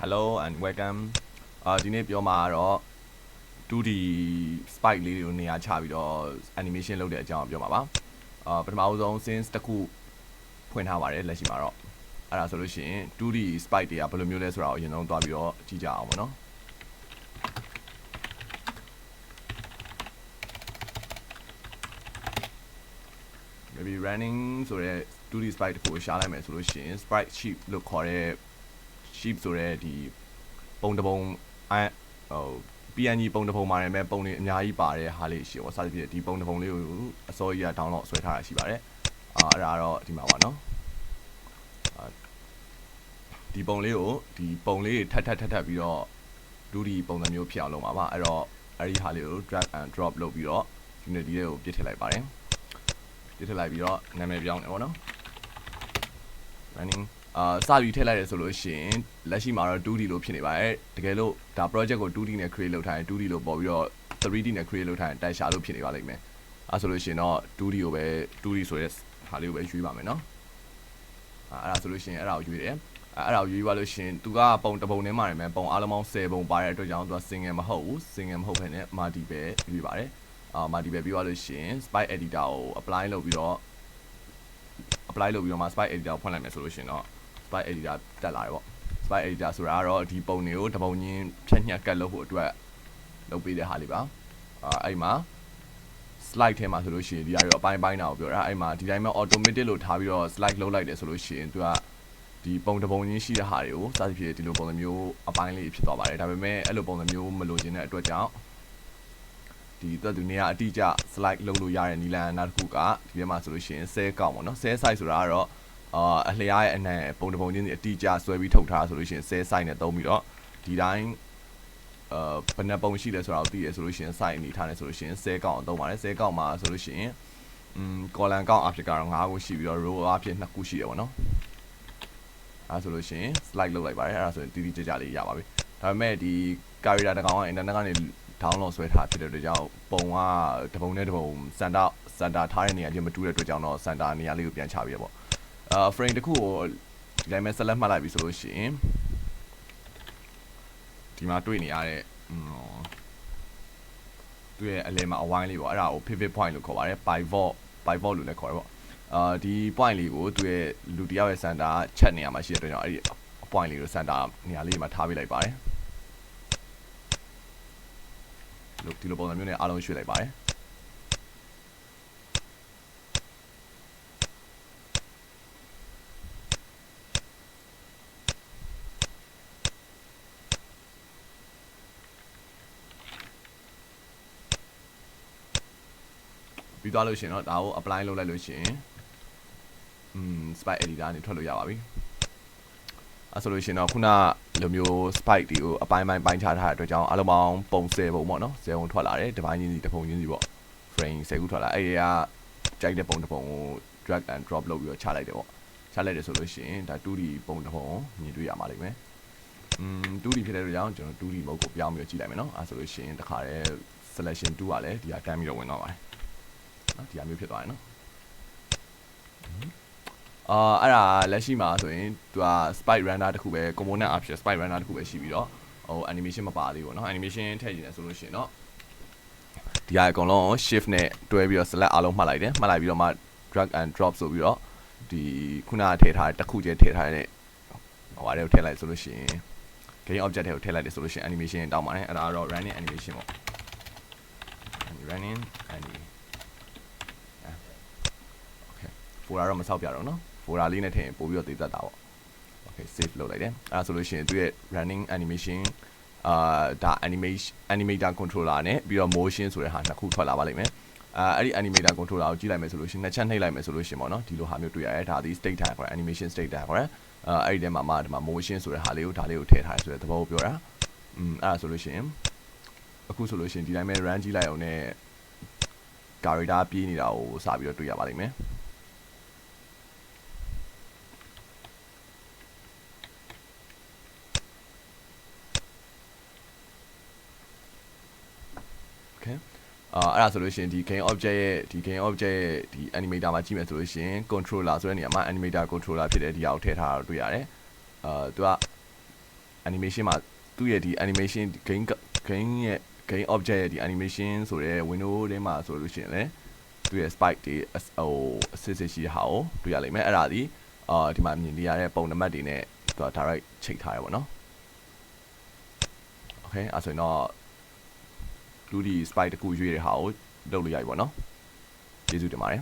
Hello and welcome ဒီနေ့ပြောမှာတော့ 2D spike လေးတွေကိုနေရာချပြီးတော့ animation လုပ်တဲ့အကြောင်းပြောမှာပါပထမဆုံး scenes တစ်ခုဖွင့်ထားပါတယ်လက်ရှိမှာတော့အဲ့ဒါဆိုလို့ရှိရင် 2D spike တွေကဘယ်လိုမျိုးလဲဆိုတာကိုအရင်ဆုံးသွားပြီးတော့ကြည့်ကြအောင်ပေါ့နော်maybe running ဆိုတဲ့ 2D spike တစ်ခုကိုရှားလိုက်မယ်ဆိုလို့ရှိရင် sprite sheet လို့ခေါ်တဲ့ sheet ဆိုတဲ့ဒီပုံတစ်ပုံPNG ပုံတစ်ပုံမှာလည်းပုံတွေအများကြီးပါတဲ့ဟာလေးရှိပေါ့စသဖြင့်ဒီပုံတစ်ပုံလေးကိုအစောကြီးက download ဆွဲထားတာရှိပါတယ်အဲ့ဒါတော့ဒီမှာပါနော်ဒီပုံလေးကိုဒီပုံလေးထပ်ပြီးတော့ 2D ပုံစံမျိုးဖြစ်အောင်လုပ်ပါပါအဲ့တော့အဲ့ဒီဟာလေးကို drag and drop လုပ်ပြီးတော့ unity လေးကိုပြစ်ထည့်လိုက်ပါတယ်ပြစ်ထည့်လိုက်ပြီးတော့နာမည်ပြောင်းတယ်ပေါ့နော် runningစပြီးထည့်လိုက်ရဆိုလို့ရှိရင်လက်ရှိမှာတော့ 2D လို့ဖြစ်နေပါတယ်တကယ်လို့ဒါ project ကို 2D နဲ့ create လုပ်ထားရင် 2D လို့ပေါ်ပြီးတော့ 3D နဲ့ create လုပ်ထားရင်တိုက်ရှာလို့ဖြစ်နေပါလိမ့်မယ်အဲဆိုလို့ရှိရင်တော့ 2D ကိုပဲ 2D ဆိုတဲ့ဟာလေးကိုပဲရွေးပါမယ်နော်အဲ့ဒါဆိုလို့ရှိရင်အဲ့ဒါကိုရွေးတယ်အဲ့ဒါကိုရွေးပါလို့ရှိရင်သူကပုံတစ်ပုံထဲမှာနေမယ်ပုံအားလုံးပေါင်း10ပုံပါတဲ့အတွက်ကြောင့်သူက single မဟုတ်ဘူး single မဟုတ်ဘဲနဲ့ multi ပဲရွေးပါတယ်multi ပဲပြီးသွားလို့ရှိရင် spike editor ကို apply လုပ်ပြီးတော့ spike editor ကိုဖွင့်လိုက်မယ်ဆိုလို့ရှိရင်တော့spike editor တက်လာတယ်ပေါ့ spike editor ဆိုတာကတော့ဒီပုံတွေကိုတစ်ပုံချင်းဖြတ်ညှက်ကတ်လုပ်ဖို့အတွက်လုပ်ပေးတဲ့ဟာလေးပါအဲ့မှာ slide ထဲမှာဆိုလို့ရှိရင်ဒီအရာရောအပိုင်းတာကိုပြောတာအဲ့မှာဒီတိုင်းမှာ automatic လို့ထားပြီးတော့ slide လုပ်လိုက်တယ်ဆိုလို့ရှိရင်သူကဒီပုံတစ်ပုံချင်းရှိတဲ့ဟာတွေကိုစသဖြင့်ဒီလိုပုံစံမျိုးအပိုင်းလေးဖြစ်သွားပါတယ်ဒါပေမဲ့အဲ့လိုပုံစံမျိုးမလိုချင်တဲ့အတွက်ကြောင့်ဒီသူနေရာအတိအကျ slide လုပ်လို့ရတဲ့နီလန်နောက်တစ်ခုကဒီထဲမှာဆိုလို့ရှိရင် cell count ပေါ့နော် cell size ဆိုတာကတော့အလျားရဲ့အနံပုံတစ်ပုံချင်းစီအတိအကျဆွဲပြီးထုတ်ထားဆိုလို့ရှိရင် cell size နဲ့သုံးပြီးတော့ဒီတိုင်းဘယ်နှပုံရှိလဲဆိုတာကိုသိရဆိုလို့ရှိရင် size အနေထားနေဆိုလို့ရှိရင် cell count သုံးပါတယ် cell count မှာဆိုလို့ရှိရင်column count အဖြစ်ကတော့9ခုရှိပြီးတော့ row အဖြစ်2ခုရှိတယ်ပေါ့နော်အဲဆိုလို့ရှိရင် slide လုပ်လိုက်ပါတယ်အဲဒါဆိုရင်တိတိကျကျလေးရပါပြီဒါပေမဲ့ဒီ character တစ်ကောင်က internet ကနေ download ဆွဲထားဖြစ်တဲ့အတွက်ကြောင့်ပုံကတစ်ပုံနဲ့တစ်ပုံစင်တာထားတဲ့နေရာချင်းမတူတဲ့အတွက်ကြောင့်တော့စင်တာနေရာလေးကိုပြန်ချပြီးရပေါ့frame တစ်ခုကိုဒီတိုင်းပဲ select မှတ်လိုက်ပြီဆိုလို့ရှိရင်ဒီမှာတွေ့နေရတဲ့သူ့ရဲ့အလယ်မှာအဝိုင်းလေးပေါ့အဲ့ဒါကို pivot point လို့ခေါ်ပါတယ် pivot လို့လည်းခေါ်တယ်ပေါ့ဒီ point လေးကိုသူ့ရဲ့လူတယောက်ရဲ့ center ချက်နေရာမှာရှိတဲ့အတွက်ကြောင့်အဲ့ဒီ point လေးကို center နေရာလေးမှာထားပေးလိုက်ပါတယ်ဒီလိုပုံစံမျိုးနဲ့အားလုံးရွှေ့လိုက်ပါတယ်ပြီးသွားလို့ရှိရင်တော့ဒါကို apply လုပ်လိုက်လို့ရှိရင်spike editor ကနေထွက်လို့ရပါပြီအဲဆိုလို့ရှိရင်တော့ခုနလိုမျိုး spike တွေကိုအပိုင်းပိုင်းခြားထားတဲ့အတွက်ကြောင့်အလုံးပေါင်းပုံ10ပုံပေါ့နော်10ပုံထွက်လာတယ်တစ်ပိုင်းချင်းစီတစ်ပုံချင်းစီပေါ့ frame 10ခုထွက်လာအဲ့ဒီကကြိုက်တဲ့ပုံတစ်ပုံကို drag and drop လုပ်ပြီးတော့ချလိုက်တယ်ပေါ့ချလိုက်တယ်ဆိုလို့ရှိရင်ဒါ 2D ပုံတစ်ပုံမြင်တွေ့ရမှာလိမ့်မယ်2D ဖြစ်တဲ့အတွက်ကြောင့်ကျွန်တော် 2D mode ကိုပြောင်းပြီးတော့ကြည့်လိုက်မယ်နော်အဲဆိုလို့ရှိရင်တခါတည်း selection 2ကလည်းဒီကတန်းပြီးတော့ဝင်သွားပါတယ်နော်ဒီအမျိုးဖြစ်သွားတယ်နော်အဲ့ဒါလက်ရှိမှာဆိုရင်သူက spike render တခုပဲ component အဖြစ် spike render တခုပဲရှိပြီးတော့ဟို animation မပါသေးဘူးเนาะ animation ထည့်ကြည့်နေဆိုလို့ရှိရင်เนาะဒီအကောင်လုံး shift နဲ့တွဲပြီးတော့ select အားလုံးမှတ်လိုက်တယ်မှတ်လိုက်ပြီးတော့မှ drag and drop ဆိုပြီးတော့ဒီခုနကထည့်ထားတဲ့တစ်ခုကျထည့်ထားတဲ့ဟိုဟာတွေကိုထည့်လိုက်ဆိုလို့ရှိရင် game object တွေကိုထည့်လိုက်တယ်ဆိုလို့ရှိရင် animation တောင်းပါတယ်အဲ့ဒါကတော့ running animation ပေါ့ running animation folder တော့မဆောက်ပြတော့เนาะ folder လေးနဲ့ထည့်ရင်ပို့ပြီးတော့သိသက်တာပေါ့ okay save လုပ်လိုက်တယ်အဲ့ဒါဆိုလို့ရှိရင်သူရဲ့ running animation ဒါ animator controller နဲ့ပြီးတော့ motion ဆိုတဲ့ဟာနှစ်ခုထွက်လာပါလိမ့်မယ်အဲ့ဒီ animator controller ကိုကြည့်လိုက်မယ်ဆိုလို့ရှိရင်နှစ်ချက်နှိပ်လိုက်မယ်ဆိုလို့ရှိရင်ပေါ့နော်ဒီလိုဟာမျိုးတွေ့ရတယ်ဒါဒီ state tag ခေါ်တယ် animation state tag ခေါ်တယ်အဲ့ဒီထဲမှာဒီမှာ motion ဆိုတဲ့ဟာလေးကိုဒါလေးကိုထည့်ထားတယ်ဆိုတဲ့သဘောကိုပြောတာအဲ့ဒါဆိုလို့ရှိရင်အခုဆိုလို့ရှိရင်ဒီတိုင်းပဲ run ကြည့်လိုက်အောင်နဲ့ character ပြေးနေတာကိုစပြီးတော့တွေ့ရပါလိမ့်မယ်အဲ့ဒါဆိုလို့ရှိရင်ဒီ game object ရဲ့ဒီ animator မှာကြည့်မယ်ဆိုလို့ရှိရင် controller ဆိုတဲ့နေရာမှာ animator controller ဖြစ်တဲ့ဒီဟာကိုထည့်ထားတာတွေ့ရတယ်သူက animation မှာသူ့ရဲ့ဒီ animation game ရဲ့ game object ရဲ့ဒီ animation ဆိုတဲ့ window ထဲမှာဆိုလို့ရှိရင်လည်းသူ့ရဲ့ spike တွေဟိုအစစ်စစ်ရှိတဲ့ဟာကိုတွေ့ရလိမ့်မယ်အဲ့ဒါဒီဒီမှာမြင်နေရတဲ့ပုံနံပါတ်တွေနဲ့သူက direct ချိန်ထားရပါတော့โอเคအဲ့ဆိုရင်တော့လူဒီ spike တခုရွေးတဲ့ဟာကိုလုပ်လို့ရပြီပေါ့နော်ကျေးဇူးတင်ပါတယ်